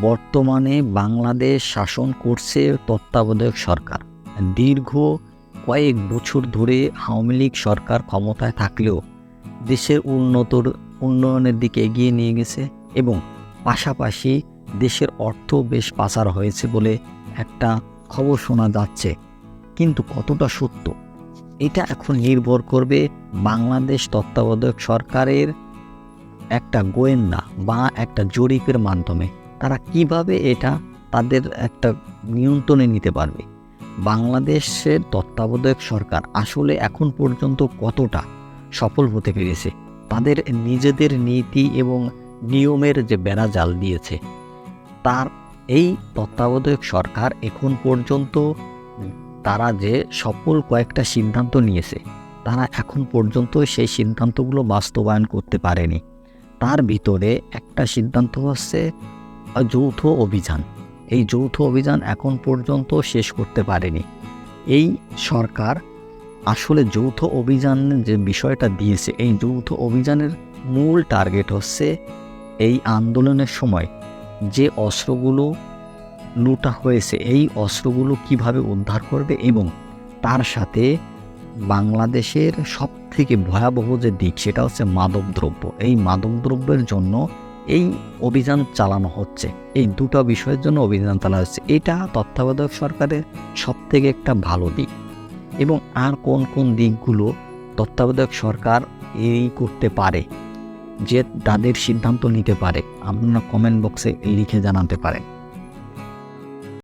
বর্তমানে বাংলাদেশ শাসন করছে তত্ত্বাবধায়ক সরকার। দীর্ঘ কয়েক বছর ধরে আওয়ামী লীগ সরকার ক্ষমতায় থাকলেও দেশের উন্নয়নের দিকে এগিয়ে নিয়ে গেছে এবং পাশাপাশি দেশের অর্থ বেশ পাচার হয়েছে বলে একটা খবর শোনা যাচ্ছে। কিন্তু কতটা সত্য এটা এখন নির্ভর করবে বাংলাদেশ তত্ত্বাবধায়ক সরকারের একটা গোয়েন্দা বা একটা জরিপের মাধ্যমে। তারা কিভাবে এটা তাদের একটা নিয়ন্ত্রণে নিতে পারবে। বাংলাদেশের তত্ত্বাবধায়ক সরকার আসলে এখন পর্যন্ত কতটা সফল হতে পেরেছে, তাদের নিজেদের নীতি এবং নিয়মের যে বেড়াজাল দিয়েছে, তার এই তত্ত্বাবধায়ক সরকার এখন পর্যন্ত তারা যে সফল কয়েকটা সিদ্ধান্ত নিয়েছে, তারা এখন পর্যন্ত সেই সিদ্ধান্তগুলো বাস্তবায়ন করতে পারেনি। তার ভিতরে একটা সিদ্ধান্ত হচ্ছে যৌথ অভিযান। এই যৌথ অভিযান এখন পর্যন্ত শেষ করতে পারেনি এই সরকার। আসলে যৌথ অভিযান যে বিষয়টা দিয়েছে, এই যৌথ অভিযানের মূল টার্গেট হচ্ছে এই আন্দোলনের সময় যে অস্ত্রগুলো লুটা হয়েছে, এই অস্ত্রগুলো কিভাবে উদ্ধার করবে এবং তার সাথে বাংলাদেশের সবথেকে ভয়াবহ যে দিক সেটা হচ্ছে মাদকদ্রব্য। এই মাদকদ্রব্যের জন্য এই অভিযান চালানো হচ্ছে। এই দুটো বিষয়ের জন্য অভিযান চালানো হচ্ছে। এটা তত্ত্বাবধায়ক সরকারের সবথেকে একটা ভালো দিক। এবং আর কোন কোন দিকগুলো তত্ত্বাবধায়ক সরকার এই করতে পারে, যে তাদের সিদ্ধান্ত নিতে পারে, আপনারা কমেন্ট বক্সে লিখে জানাতে পারেন।